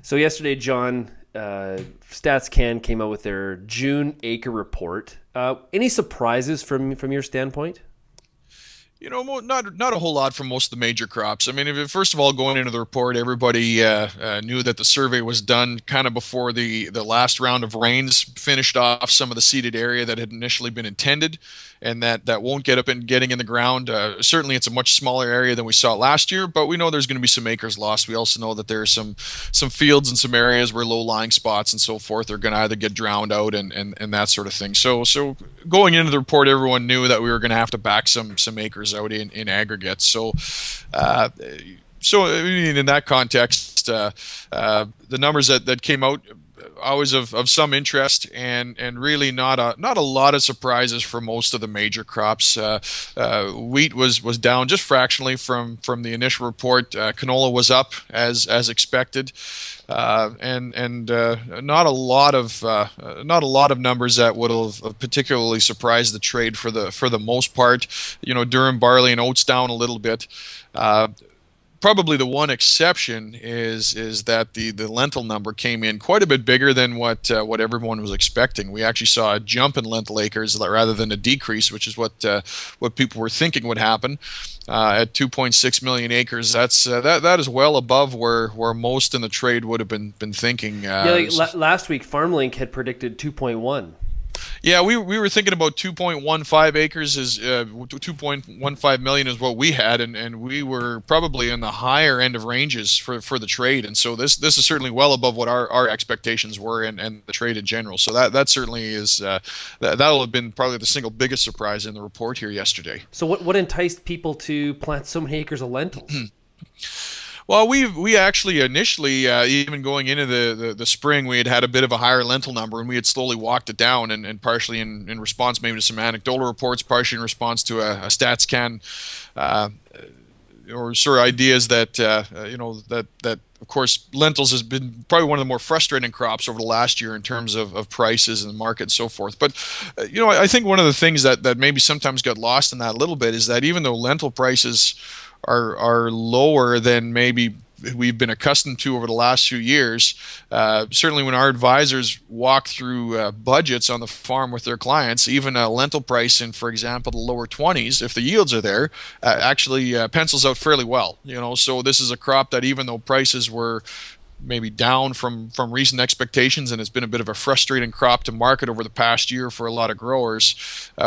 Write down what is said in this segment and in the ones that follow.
So yesterday, John, StatsCan came out with their June acre report. Any surprises from your standpoint? You know, not a whole lot for most of the major crops. I mean, first of all, going into the report, everybody knew that the survey was done kind of before the last round of rains finished off some of the seeded area that had initially been intended, and that won't get up and getting in the ground. Certainly, it's a much smaller area than we saw last year, but we know there's going to be some acres lost. We also know that there are some fields and some areas where low-lying spots and so forth are going to either get drowned out and that sort of thing. So going into the report, everyone knew that we were going to have to back some acres out in aggregate. So I mean, in that context, the numbers that came out always of some interest, and really not a lot of surprises for most of the major crops. Wheat was down just fractionally from the initial report. Canola was up as expected. And not a lot of numbers that would have particularly surprised the trade for the most part. You know, durum, barley, and oats down a little bit. Probably the one exception is that the lentil number came in quite a bit bigger than what everyone was expecting. We actually saw a jump in lentil acres rather than a decrease, which is what people were thinking would happen. At 2.6 million acres, that is well above where most in the trade would have been thinking. Last week FarmLink had predicted 2.1. Yeah, we were thinking about 2.15 acres is 2.15 million is what we had, and we were probably in the higher end of ranges for the trade, and so this is certainly well above what our expectations were and the trade in general. So that certainly is that'll have been probably the single biggest surprise in the report here yesterday. So what enticed people to plant so many acres of lentils? Well, we actually initially, even going into the spring, we had a bit of a higher lentil number, and we had slowly walked it down, and partially in response maybe to some anecdotal reports, partially in response to a StatsCan or sort of ideas that that of course lentils has been probably one of the more frustrating crops over the last year in terms of prices and the market and so forth. But I think one of the things that maybe sometimes got lost in that a little bit is that even though lentil prices are lower than maybe we've been accustomed to over the last few years. Certainly when our advisors walk through budgets on the farm with their clients, even a lentil price in, for example, the lower 20s, if the yields are there, actually pencils out fairly well. So this is a crop that even though prices were maybe down from recent expectations, and it's been a bit of a frustrating crop to market over the past year for a lot of growers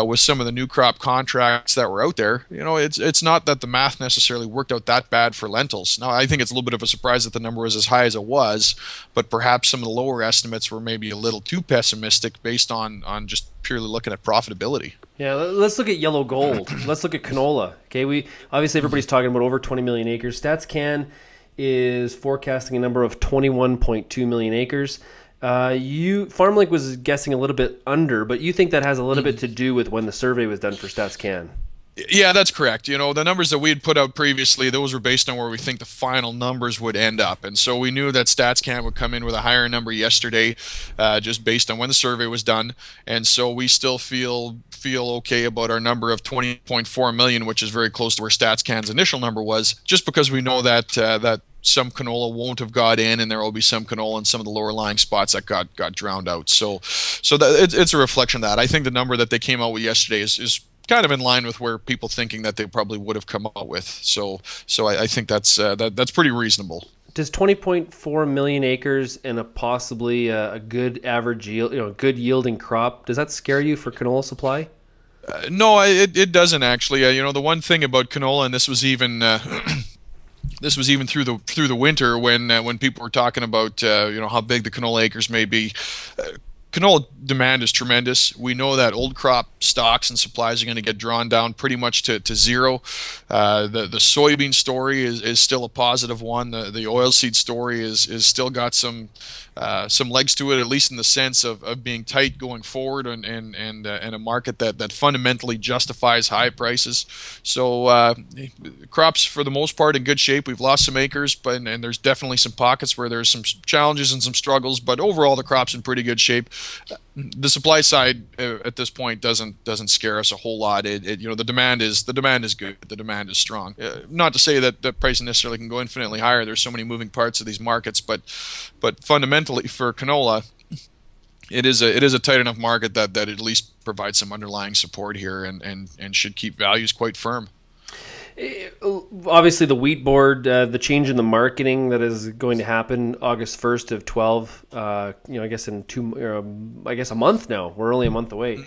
with some of the new crop contracts that were out there. It's not that the math necessarily worked out that bad for lentils. Now, I think it's a little bit of a surprise that the number was as high as it was, but perhaps some of the lower estimates were maybe a little too pessimistic based on just purely looking at profitability. Yeah, let's look at yellow gold. Let's look at canola. Okay, obviously everybody's talking about over 20 million acres. StatsCan is forecasting a number of 21.2 million acres. FarmLink was guessing a little bit under, but you think that has a little bit to do with when the survey was done for StatsCan? Yeah, that's correct. The numbers that we had put out previously, those were based on where we think the final numbers would end up. And so we knew that StatsCan would come in with a higher number yesterday, just based on when the survey was done. And so we still feel okay about our number of 20.4 million, which is very close to where StatsCan's initial number was, just because we know that some canola won't have got in, and there will be some canola in some of the lower lying spots that got drowned out. So it's a reflection of that. I think the number that they came out with yesterday is kind of in line with where people thinking that they probably would have come out with. So I think that's pretty reasonable. Does 20.4 million acres and possibly a good average yield, good yielding crop, does that scare you for canola supply? No, it doesn't actually. The one thing about canola, and this was even this was even through the winter when people were talking about how big the canola acres may be. Canola demand is tremendous. We know that old crop stocks and supplies are going to get drawn down pretty much to zero. The soybean story is still a positive one. The oilseed story is still got some legs to it, at least in the sense of being tight going forward and a market that fundamentally justifies high prices. So crops for the most part in good shape. We've lost some acres, and there's definitely some pockets where there's some challenges and some struggles, but overall the crop's in pretty good shape. the supply side at this point doesn't scare us a whole lot. You know, the demand is good. The demand is strong. Not to say that the price necessarily can go infinitely higher. There's so many moving parts of these markets, but fundamentally for canola, it is a tight enough market that at least provides some underlying support here and should keep values quite firm. Obviously, the wheat board, the change in the marketing that is going to happen August 1st of 12. I guess in a month now. We're only a month away.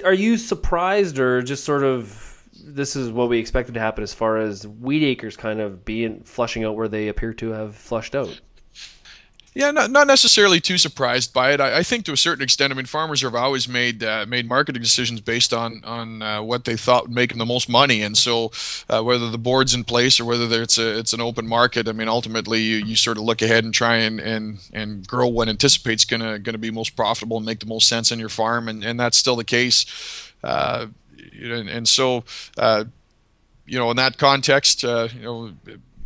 Are you surprised, or just sort of this is what we expected to happen as far as wheat acres kind of flushing out where they appear to have flushed out? Yeah, not necessarily too surprised by it. I think to a certain extent, I mean, farmers have always made marketing decisions based on what they thought would make them the most money, and so whether the board's in place or whether it's an open market, I mean, ultimately you sort of look ahead and try and grow what anticipates gonna be most profitable and make the most sense on your farm, and that's still the case. So in that context,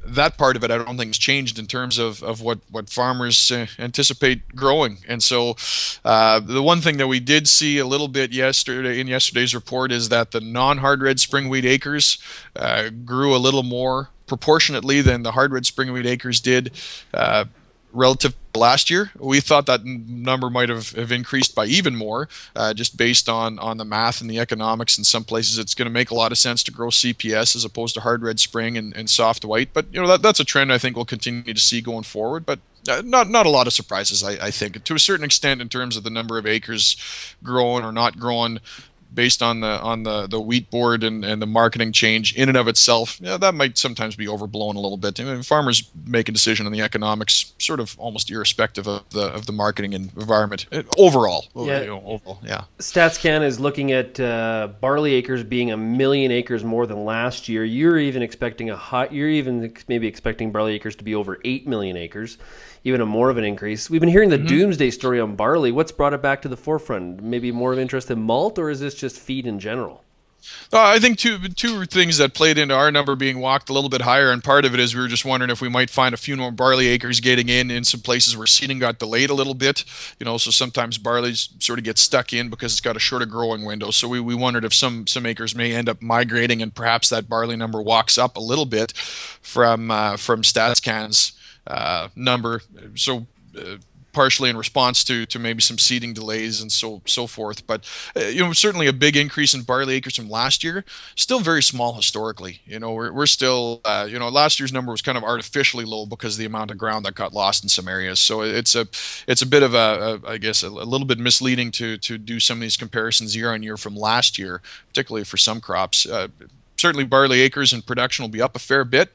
that part of it I don't think has changed in terms of what farmers anticipate growing. And so the one thing that we did see a little bit in yesterday's report is that the non-hard red spring wheat acres grew a little more proportionately than the hard red spring wheat acres did relative to last year. We thought that number might have increased by even more, just based on the math and the economics. In some places, it's going to make a lot of sense to grow CPS as opposed to hard red spring and soft white. But that's a trend I think we'll continue to see going forward. But not a lot of surprises, I think, to a certain extent in terms of the number of acres growing or not growing, based on the wheat board and the marketing change in and of itself. That might sometimes be overblown a little bit. I mean, farmers make a decision on the economics sort of almost irrespective of the marketing environment overall. Yeah. StatsCan is looking at barley acres being 1 million acres more than last year. You're even maybe expecting barley acres to be over 8 million acres. Even more of an increase. We've been hearing the doomsday story on barley. What's brought it back to the forefront? Maybe more of interest in malt, or is this just feed in general? I think two things that played into our number being walked a little bit higher, and part of it is we were just wondering if we might find a few more barley acres getting in some places where seeding got delayed a little bit. So sometimes barley sort of gets stuck in because it's got a shorter growing window. So we wondered if some acres may end up migrating, and perhaps that barley number walks up a little bit from StatsCan's number, so partially in response to maybe some seeding delays and so forth. But certainly a big increase in barley acres from last year. Still very small historically. We're still last year's number was kind of artificially low because of the amount of ground that got lost in some areas. So it's a bit of I guess a little bit misleading to do some of these comparisons year on year from last year, particularly for some crops. Certainly barley acres in production will be up a fair bit.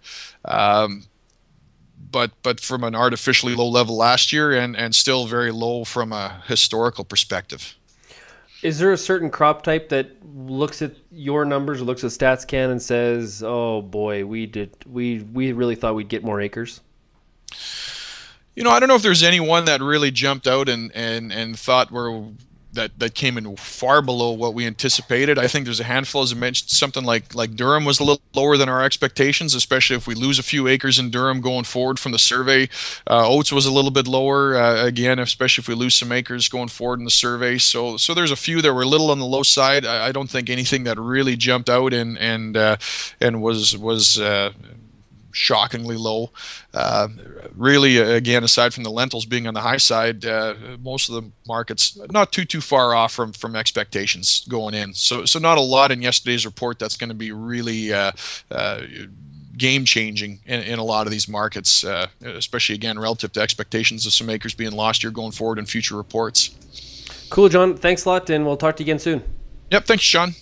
But from an artificially low level last year and still very low from a historical perspective. Is there a certain crop type that looks at your numbers, or looks at StatsCan and says, "Oh boy, we really thought we'd get more acres"? I don't know if there's any one that really jumped out and thought that came in far below what we anticipated. I think there's a handful, as I mentioned, something like Durham was a little lower than our expectations, especially if we lose a few acres in Durham going forward from the survey. Oats was a little bit lower, again, especially if we lose some acres going forward in the survey. So there's a few that were a little on the low side. I don't think anything that really jumped out and was shockingly low. Really, again, aside from the lentils being on the high side, most of the markets not too far off from expectations going in. So not a lot in yesterday's report that's going to be really game changing in a lot of these markets, especially again relative to expectations of some acres being lost here going forward in future reports. Cool, John. Thanks a lot, and we'll talk to you again soon. Yep. Thanks, Shaun.